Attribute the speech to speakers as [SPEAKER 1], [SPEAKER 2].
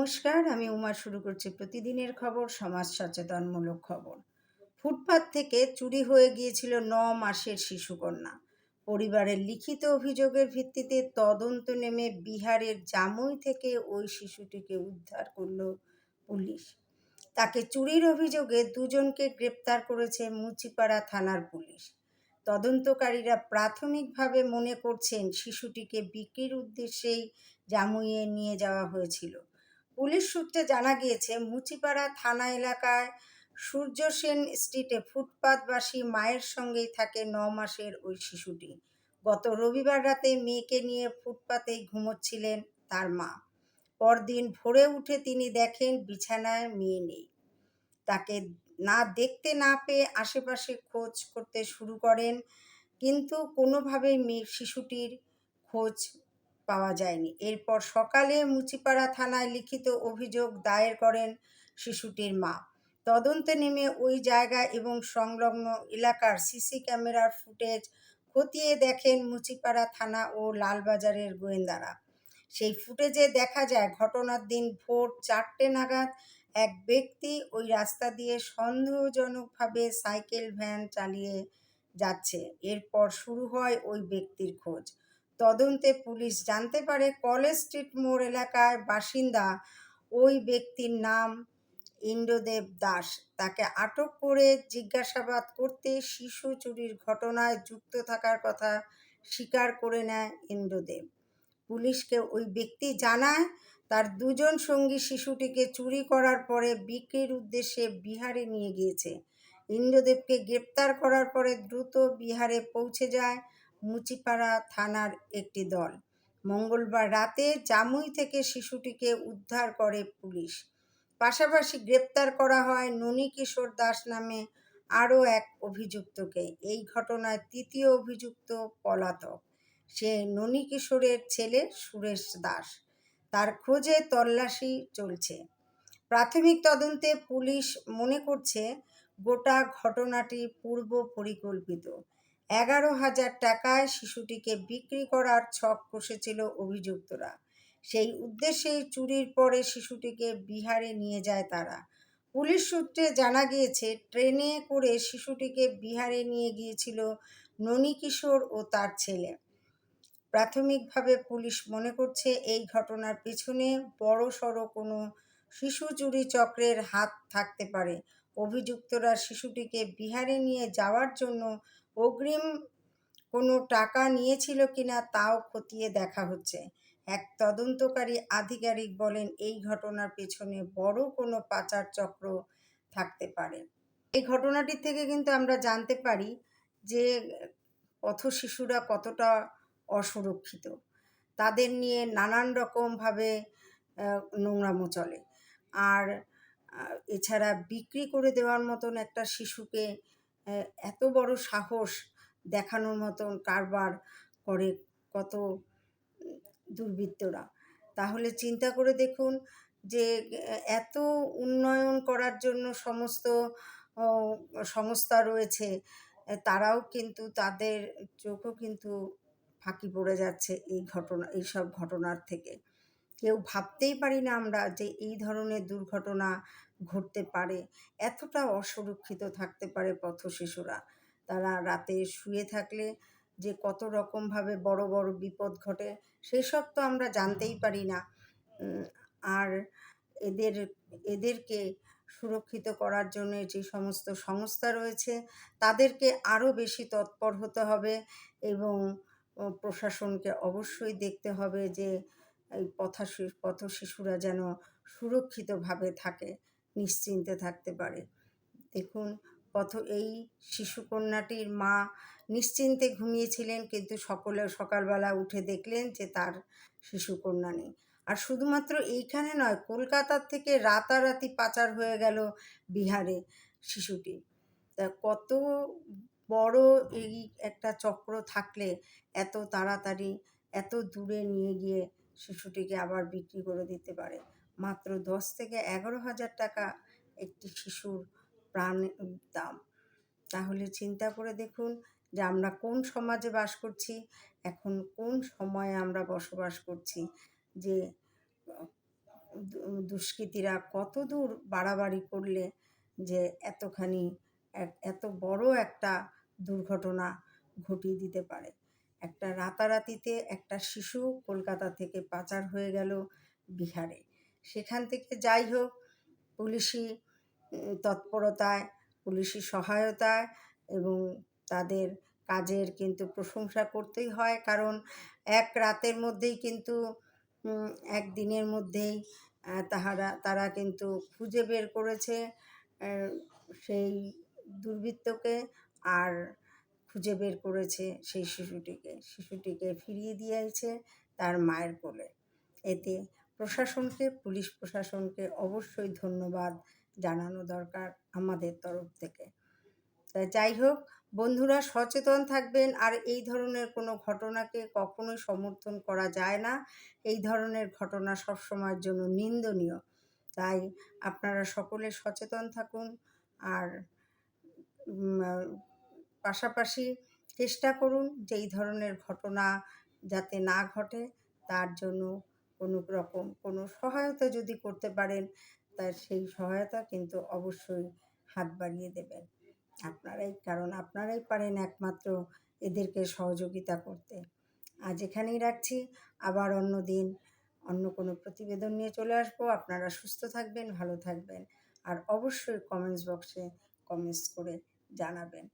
[SPEAKER 1] নমস্কার, আমি উমা শুরু করছি প্রতিদিনের খবর, সমাজ সচেতনমূলক খবর। ফুটপাত থেকে চুরি হয়ে গিয়েছিল ৯ মাসের শিশুকন্যা। পরিবারের লিখিত অভিযোগের ভিত্তিতে তদন্ত নেমে বিহারের জামুই থেকে ওই শিশুটিকে উদ্ধার করল পুলিশ। তাকে চুরির অভিযোগে দুজনকে গ্রেপ্তার করেছে মুচিপাড়া থানার পুলিশ। তদন্তকারীরা প্রাথমিকভাবে মনে করছেন শিশুটিকে বিক্রির উদ্দেশ্যেই জামুইয়ে নিয়ে যাওয়া হয়েছিল। পুলিশ সূত্রে জানা গিয়েছে, মুচিপাড়া থানা এলাকায় সূর্য সেন স্ট্রিটে ফুটপাতবাসী মায়ের সঙ্গেই থাকে ৯ মাসের ওই শিশুটি। গত রবিবার রাতে মেয়েকে নিয়ে ফুটপাতেই ঘুমোচ্ছিলেন তার মা। পরদিন ভোরে উঠে তিনি দেখেন বিছানায় মেয়ে নেই। তাকে দেখতে না পেয়ে আশেপাশে খোঁজ করতে শুরু করেন, কিন্তু কোনোভাবেই শিশুটির খোঁজ পাওয়া যায়নি। এরপর সকালে মুচিপাড়া থানায় লিখিত অভিযোগ দায়ের করেন শিশুটির মা। তদন্তে নেমে ওই জায়গা এবং সংলগ্ন এলাকার সিসি ক্যামেরার ফুটেজ খতিয়ে দেখেন মুচিপাড়া থানা ও লালবাজারের গোয়েন্দারা। সেই ফুটেজে দেখা যায় ঘটনার দিন ভোর 4টে নাগাদ এক ব্যক্তি ওই রাস্তা দিয়ে সন্দেহজনকভাবে সাইকেল ভ্যান চালিয়ে যাচ্ছে। এরপর শুরু হয় ওই ব্যক্তির খোঁজ। তদন্তে পুলিশ জানতে পারে কলেজ স্ট্রিট মোড় এলাকায় বাসিন্দা ওই ব্যক্তির নাম ইন্দ্রদেব দাস। তাকে আটক করে জিজ্ঞাসাবাদ করতে শিশু চুরির ঘটনায় যুক্ত থাকার কথা স্বীকার করে নেয় ইন্দ্রদেব। পুলিশকে ওই ব্যক্তি জানায়, তার দুজন সঙ্গী শিশুটিকে চুরি করার পরে বিক্রির উদ্দেশ্যে বিহারে নিয়ে গিয়েছে। ইন্দ্রদেবকে গ্রেপ্তার করার পরে দ্রুত বিহারে পৌঁছে যায় মুচিপাড়া থানার একটি দল। মঙ্গলবার রাতে জামুই থেকে শিশুটিকে উদ্ধার করে পুলিশ। পাশাপাশি গ্রেপ্তার করা হয় ননীকিশোর দাস নামে আরও এক অভিযুক্তকে। এই ঘটনায় তৃতীয় অভিযুক্ত পলাতক। সে ননীকিশোরের ছেলে সুরেশ দাস। তার খোঁজে তল্লাশি চলছে। প্রাথমিক তদন্তে পুলিশ মনে করছে গোটা ঘটনাটি পূর্ব পরিকল্পিত। 11,000 টাকায় শিশুটিকে বিক্রি করার ছক কষেছিল অভিযুক্তরা। সেই উদ্দেশ্যেই চুরির পরে শিশুটিকে বিহারে নিয়ে যায় তারা। পুলিশ সূত্রে জানা গিয়েছে, ট্রেনে করে শিশুটিকে বিহারে নিয়ে গিয়েছিল ননীকিশোর ও তার ছেলে। প্রাথমিকভাবে পুলিশ মনে করছে এই ঘটনার পেছনে বড়সড় কোনো শিশু চুরি চক্রের হাত থাকতে পারে। অভিযুক্তরা শিশুটিকে বিহারে নিয়ে যাওয়ার জন্য অগ্রিম কোনো টাকা নিয়েছিল কিনা তাও খতিয়ে দেখা হচ্ছে। এক তদন্তকারী আধিকারিক বলেন, এই ঘটনার পেছনে বড় কোনো পাচার চক্র থাকতে পারে। এই ঘটনাটি থেকে কিন্তু আমরা জানতে পারি যে পথশিশুরা কতটা অসুরক্ষিত। তাদের নিয়ে নানান রকমভাবে নোংরামো চলে। আর এছাড়া বিক্রি করে দেওয়ার মতন একটা শিশুকে এত বড় সাহস দেখানোর মতন কারবার করে কত দুর্বৃত্তরা। তাহলে চিন্তা করে দেখুন যে এত উন্নয়ন করার জন্য সমস্ত সংস্থা রয়েছে, তারাও কিন্তু তাদের চোখও কিন্তু ফাঁকি পড়ে যাচ্ছে এইসব ঘটনার থেকে। কেউ ভাবতেই পারি না আমরা যে এই ধরনের দুর্ঘটনা ঘটতে পারে, এতটা অসুরক্ষিত থাকতে পারে পথশিশুরা। তারা রাতে শুয়ে থাকলে যে কত রকমভাবে বড় বড় বিপদ ঘটে সেসব তো আমরা জানতেই পারি না। আর এদেরকে সুরক্ষিত করার জন্য যে সমস্ত সংস্থা রয়েছে তাদেরকে আরও বেশি তৎপর হতে হবে এবং প্রশাসনকে অবশ্যই দেখতে হবে যে এই পথশিশুরা যেন সুরক্ষিতভাবে থাকে, নিশ্চিন্তে থাকতে পারে। দেখুন, এই শিশুকন্যাটির মা নিশ্চিন্তে ঘুমিয়েছিলেন, কিন্তু সকালবেলা উঠে দেখলেন যে তার শিশুকন্যা নেই। আর শুধুমাত্র এইখানে নয়, কলকাতার থেকে রাতারাতি পাচার হয়ে গেল বিহারে শিশুটি। তা কত বড় এই একটা চক্র থাকলে এত তাড়াতাড়ি এত দূরে নিয়ে গিয়ে শিশুটিকে আবার বিক্রি করে দিতে পারে। মাত্র 10 থেকে 11,000 টাকা একটি শিশুর প্রাণের দাম। তাহলে চিন্তা করে দেখুন যে আমরা কোন সমাজে বাস করছি, এখন কোন সময়ে আমরা বসবাস করছি, যে দুষ্কৃতীরা কত দূর বাড়াবাড়ি করলে যে এত বড় একটা দুর্ঘটনা ঘটিয়ে দিতে পারে। একটা রাতারাতিতে একটা শিশু কলকাতা থেকে পাচার হয়ে গেল বিহারে। সেখান থেকে যাই হোক, পুলিশি তৎপরতায়, পুলিশি সহায়তায় এবং তাদের কাজের কিন্তু প্রশংসা করতেই হয়, কারণ এক রাতের মধ্যেই কিন্তু একদিনের মধ্যেই তারা কিন্তু খুঁজে বের করেছে সেই দুর্বৃত্তকে, আর খুঁজে বের করেছে সেই শিশুটিকে ফিরিয়ে দিয়েছে তার মায়ের কোলে। এতে পুলিশ প্রশাসনকে অবশ্যই ধন্যবাদ জানানো দরকার আমাদের তরফ থেকে। তাই যাই হোক, বন্ধুরা সচেতন থাকবেন, আর এই ধরনের কোনো ঘটনাকে কখনোই সমর্থন করা যায় না। এই ধরনের ঘটনা সবসময়ের জন্য নিন্দনীয়। তাই আপনারা সকলে সচেতন থাকুন, আর পাশাপাশি চেষ্টা করুন যে এই ধরনের ঘটনা যাতে না ঘটে, তার জন্য কোনো রকম কোনো সহায়তা যদি করতে পারেন, তার সেই সহায়তা কিন্তু অবশ্যই হাত বাড়িয়ে দেবেন কারণ আপনারাই পারেন একমাত্র এদেরকে সহযোগিতা করতে। আজ এখানেই রাখছি, আবার অন্য দিন অন্য কোনো প্রতিবেদন নিয়ে চলে আসবো। আপনারা সুস্থ থাকবেন, ভালো থাকবেন, আর অবশ্যই কমেন্টস বক্সে কমেন্টস করে জানাবেন।